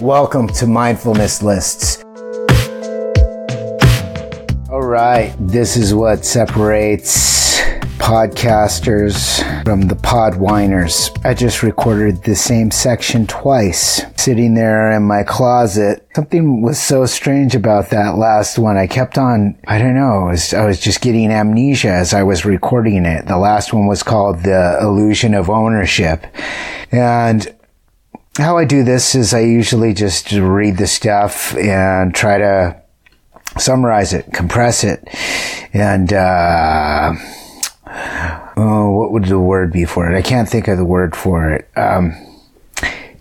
Welcome to Mindfulness Lists. All right, this is what separates podcasters from the pod whiners. I just recorded the same section twice, sitting there in my closet. Something was so strange about that last one. I kept on, I was just getting amnesia as I was recording it. The last one was called The Illusion of Ownership. And how I do this is I usually just read the stuff and try to summarize it, compress it, and what would the word be for it? I can't think of the word for it.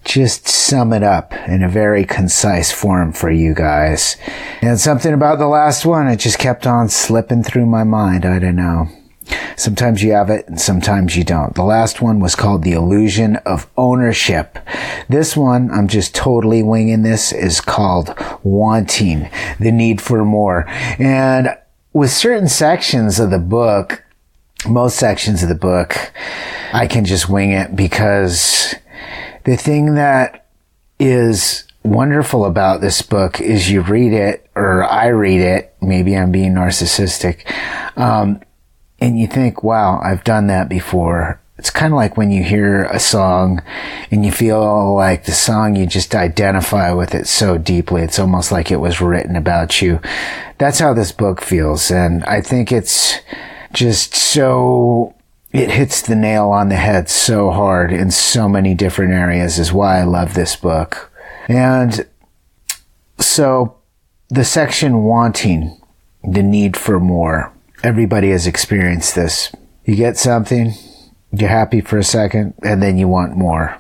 Just sum it up in a very concise form for you guys. And something about the last one, it just kept on slipping through my mind. I don't know. Sometimes you have it and sometimes you don't. The last one was called The Illusion of Ownership. This one, I'm just totally winging this, is called Wanting, the Need for More. And with certain sections of the book, most sections of the book, I can just wing it, because the thing that is wonderful about this book is you read it, or I read it, maybe I'm being narcissistic, and you think, wow, I've done that before. It's kind of like when you hear a song and you feel like the song, you just identify with it so deeply. It's almost like it was written about you. That's how this book feels. And I think it's just so, it hits the nail on the head so hard in so many different areas, is why I love this book. And so the section Wanting, the Need for More. Everybody has experienced this. You get something, you're happy for a second, and then you want more.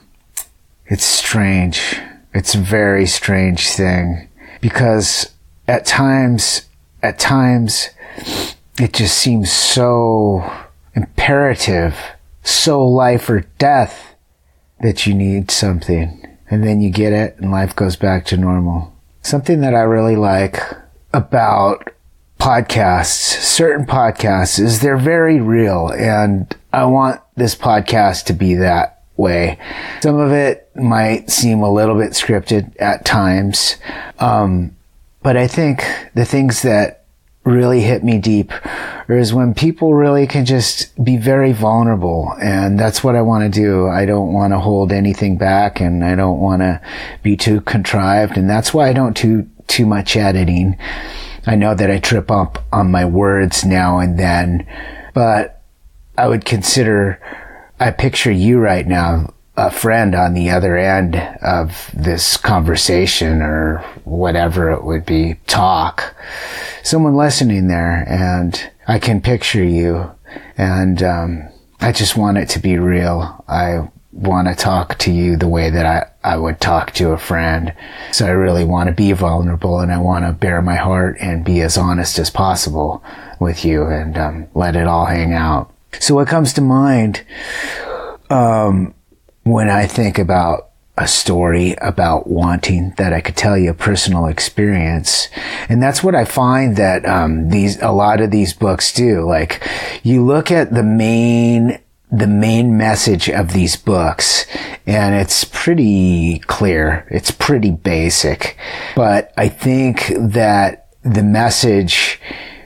It's strange. It's a very strange thing, because at times, it just seems so imperative, so life or death, that you need something. And then you get it and life goes back to normal. Something that I really like about podcasts, certain podcasts, is they're very real, and I want this podcast to be that way. Some of it might seem a little bit scripted at times, but I think the things that really hit me deep is when people really can just be very vulnerable, and that's what I want to do. I don't want to hold anything back, and I don't want to be too contrived, and that's why I don't do too much editing. I know that I trip up on my words now and then, but I would consider, I picture you right now, a friend on the other end of this conversation, or whatever it would be, talk, someone listening there, and I can picture you, and I just want it to be real. I want to talk to you the way that I would talk to a friend. So I really want to be vulnerable, and I want to bare my heart and be as honest as possible with you, and let it all hang out. So what comes to mind when I think about a story about wanting, that I could tell you a personal experience, and that's what I find that a lot of these books do. Like, you look at the main message of these books, and it's pretty clear. It's pretty basic. But I think that the message,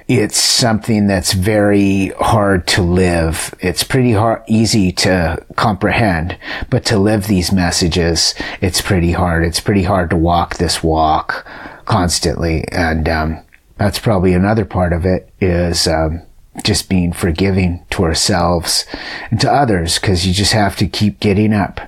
it's something that's very hard to live. It's pretty easy to comprehend, but to live these messages, it's pretty hard. It's pretty hard to walk this walk constantly. And that's probably another part of it, is just being forgiving to ourselves and to others, because you just have to keep getting up.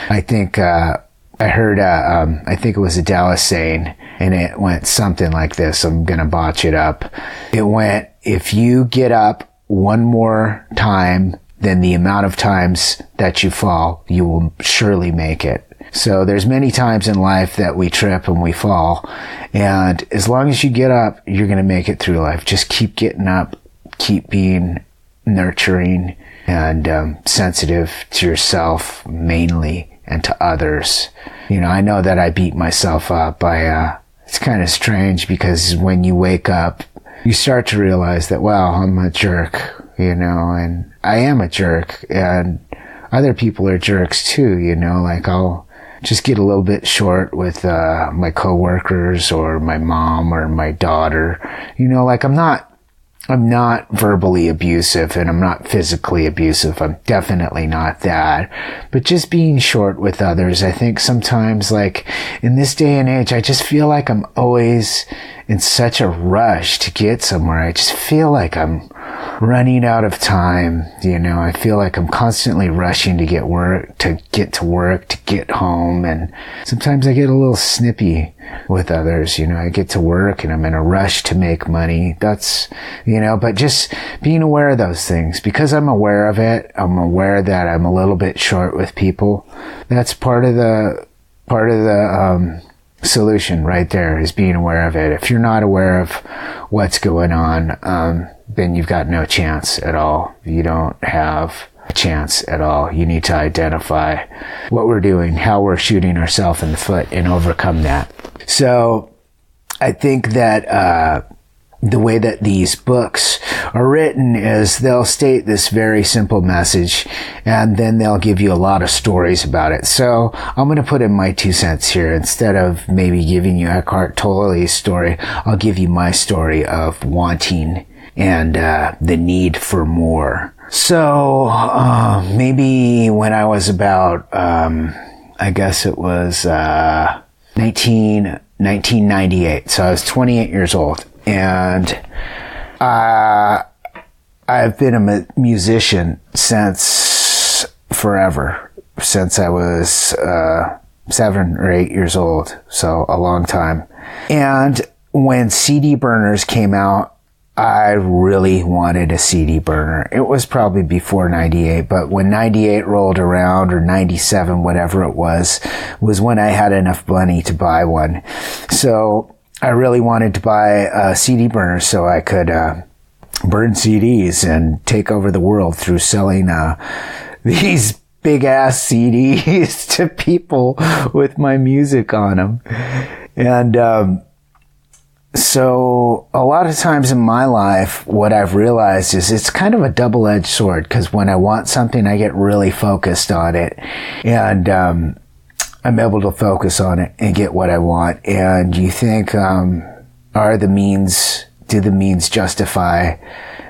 I think I heard I think it was a Dallas saying, and it went something like this. I'm gonna botch it up. It went, if you get up one more time than the amount of times that you fall, you will surely make it. So there's many times in life that we trip and we fall, and as long as you get up, you're gonna make it through life. Just keep getting up. Keep being nurturing and sensitive to yourself mainly, and to others. You know, I know that I beat myself up. It's kind of strange, because when you wake up, you start to realize that, wow, I'm a jerk, you know, and I am a jerk, and other people are jerks too, you know, like I'll just get a little bit short with my coworkers or my mom or my daughter. Like I'm not verbally abusive and I'm not physically abusive. I'm definitely not that. But just being short with others, I think sometimes, like in this day and age, I just feel like I'm always in such a rush to get somewhere. I just feel like I'm running out of time. I feel like I'm constantly rushing to get to work, to get home. And sometimes I get a little snippy with others. I get to work and I'm in a rush to make money. That's, but just being aware of those things, because I'm aware of it. I'm aware that I'm a little bit short with people. That's part of the solution right there, is being aware of it. If you're not aware of what's going on, then you've got no chance at all. You don't have a chance at all. You need to identify what we're doing, how we're shooting ourselves in the foot, and overcome that. So I think that the way that these books are written is they'll state this very simple message, and then they'll give you a lot of stories about it. So I'm going to put in my 2 cents here. Instead of maybe giving you Eckhart Tolle's story, I'll give you my story of wanting and the need for more. So maybe when I was about, I guess it was 1998. So I was 28 years old. And I've been a musician since forever, since I was 7 or 8 years old, so a long time. And when CD burners came out, I really wanted a CD burner. It was probably before 98, but when 98 rolled around, or 97, whatever it was when I had enough money to buy one. So I really wanted to buy a CD burner so I could burn CDs and take over the world through selling these big ass CDs to people with my music on them. And so a lot of times in my life, what I've realized is it's kind of a double-edged sword, because when I want something, I get really focused on it, and I'm able to focus on it and get what I want. And you think, do the means justify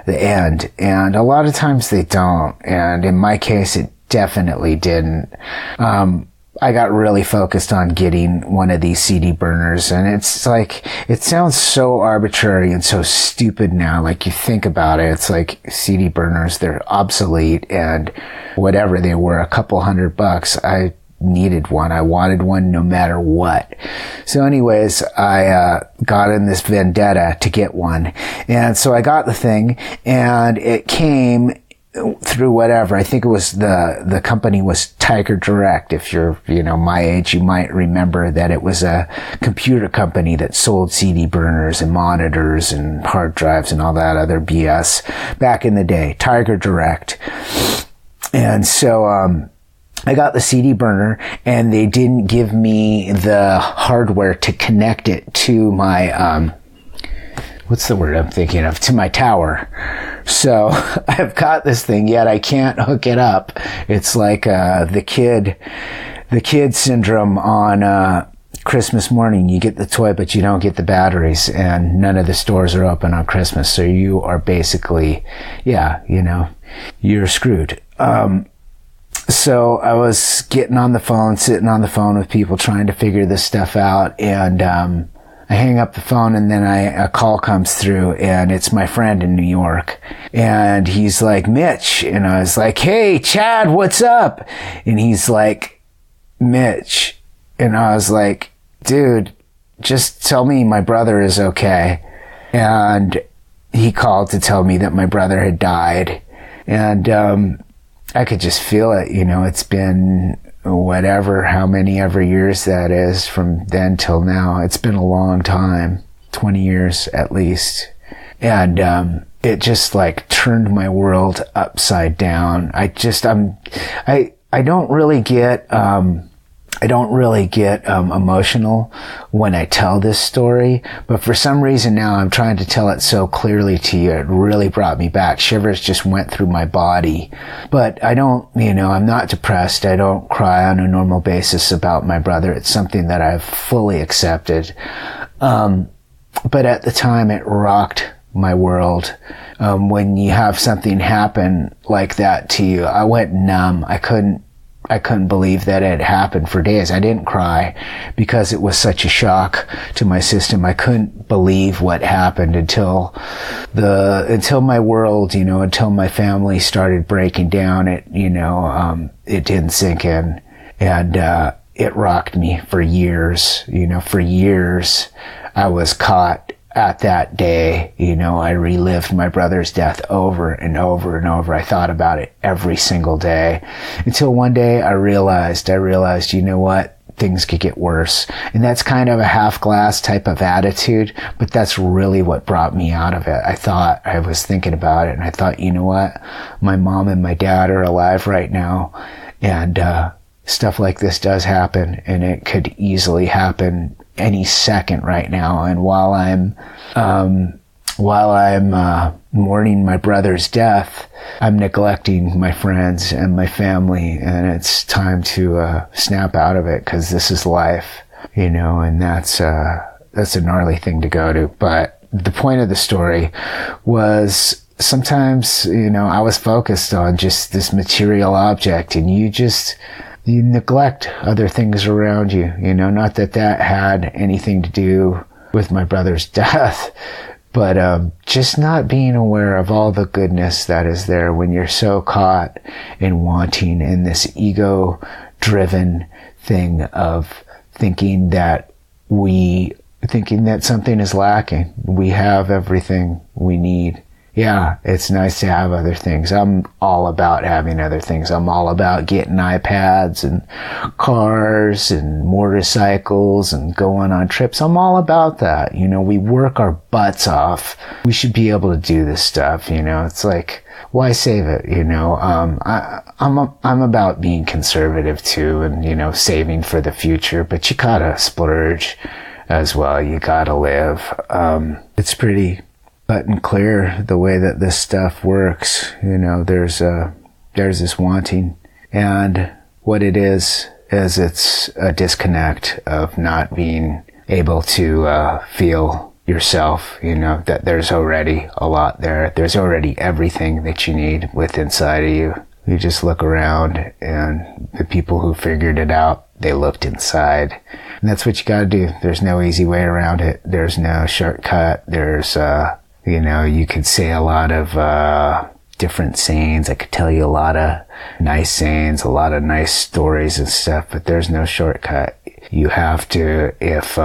the end? And a lot of times they don't. And in my case, it definitely didn't. I got really focused on getting one of these CD burners, and it's like, it sounds so arbitrary and so stupid now. Like, you think about it, it's like CD burners, they're obsolete, and whatever they were, a couple $100. I needed one. I wanted one no matter what. So anyways, I got in this vendetta to get one. And so I got the thing, and it came through whatever. I think it was the company was Tiger Direct. If you're, my age, you might remember that it was a computer company that sold CD burners and monitors and hard drives and all that other BS back in the day. Tiger Direct. And so, I got the CD burner, and they didn't give me the hardware to connect it to my, what's the word I'm thinking of? To my tower. So I've got this thing, yet I can't hook it up. It's like the kid syndrome on Christmas morning. You get the toy, but you don't get the batteries, and none of the stores are open on Christmas. So you are basically, you're screwed. So I was sitting on the phone with people trying to figure this stuff out, and I hang up the phone, and then a call comes through, and it's my friend in New York, and he's like, Mitch, and I was like, hey, Chad, what's up? And he's like, Mitch, and I was like, dude, just tell me my brother is okay. And he called to tell me that my brother had died, and I could just feel it. It's been how many ever years that is from then till now. It's been a long time, 20 years at least. And it just like turned my world upside down. I don't really get I don't really get emotional when I tell this story, but for some reason now I'm trying to tell it so clearly to you. It really brought me back. Shivers just went through my body. But I don't, I'm not depressed. I don't cry on a normal basis about my brother. It's something that I've fully accepted. But at the time it rocked my world. When you have something happen like that to you, I went numb. I couldn't believe that it happened for days. I didn't cry because it was such a shock to my system. I couldn't believe what happened until my world, until my family started breaking down. It didn't sink in, and it rocked me for years. For years I was caught at that day. I relived my brother's death over and over and over. I thought about it every single day until one day I realized, you know what? Things could get worse. And that's kind of a half glass type of attitude, but that's really what brought me out of it. I was thinking about it and I thought, you know what? My mom and my dad are alive right now, and stuff like this does happen, and it could easily happen any second right now. And while I'm mourning my brother's death, I'm neglecting my friends and my family, and it's time to snap out of it, because this is life, and that's a gnarly thing to go to. But the point of the story was, sometimes I was focused on just this material object, and you neglect other things around you, not that had anything to do with my brother's death, but just not being aware of all the goodness that is there when you're so caught in wanting, in this ego-driven thing of thinking that something is lacking. We have everything we need. Yeah, it's nice to have other things. I'm all about having other things. I'm all about getting iPads and cars and motorcycles and going on trips. I'm all about that. We work our butts off. We should be able to do this stuff. It's like, why save it? I'm about being conservative too, and, saving for the future, but you gotta splurge as well. You gotta live. It's pretty cut and clear the way that this stuff works. There's this wanting, and what it is it's a disconnect of not being able to feel yourself, that there's already a lot there. There's already everything that you need within inside of you. You just look around, and the people who figured it out, they looked inside. And that's what you gotta do. There's no easy way around it. There's no shortcut. There's you could say a lot of different sayings. I could tell you a lot of nice sayings, a lot of nice stories and stuff, but there's no shortcut. You have to, if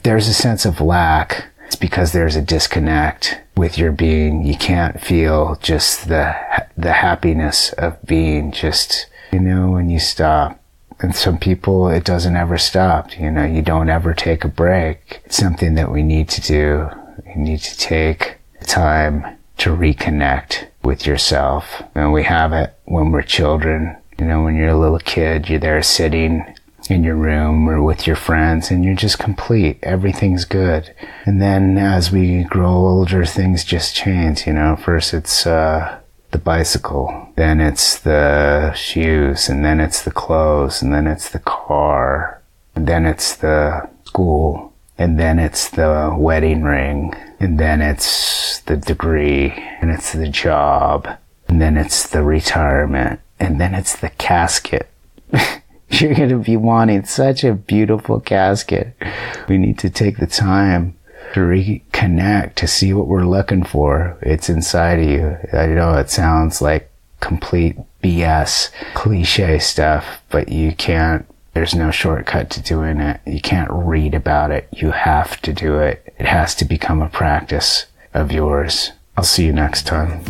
there's a sense of lack, it's because there's a disconnect with your being. You can't feel just the happiness of being, just, when you stop. And some people, it doesn't ever stop. You don't ever take a break. It's something that we need to do. You need to take time to reconnect with yourself. And we have it when we're children. When you're a little kid, you're there sitting in your room or with your friends, and you're just complete. Everything's good. And then as we grow older, things just change. First it's the bicycle, then it's the shoes, and then it's the clothes, and then it's the car, and then it's the school. And then it's the wedding ring, and then it's the degree, and it's the job, and then it's the retirement, and then it's the casket. You're going to be wanting such a beautiful casket. We need to take the time to reconnect, to see what we're looking for. It's inside of you. I know it sounds like complete BS, cliche stuff, but you can't. There's no shortcut to doing it. You can't read about it. You have to do it. It has to become a practice of yours. I'll see you next time.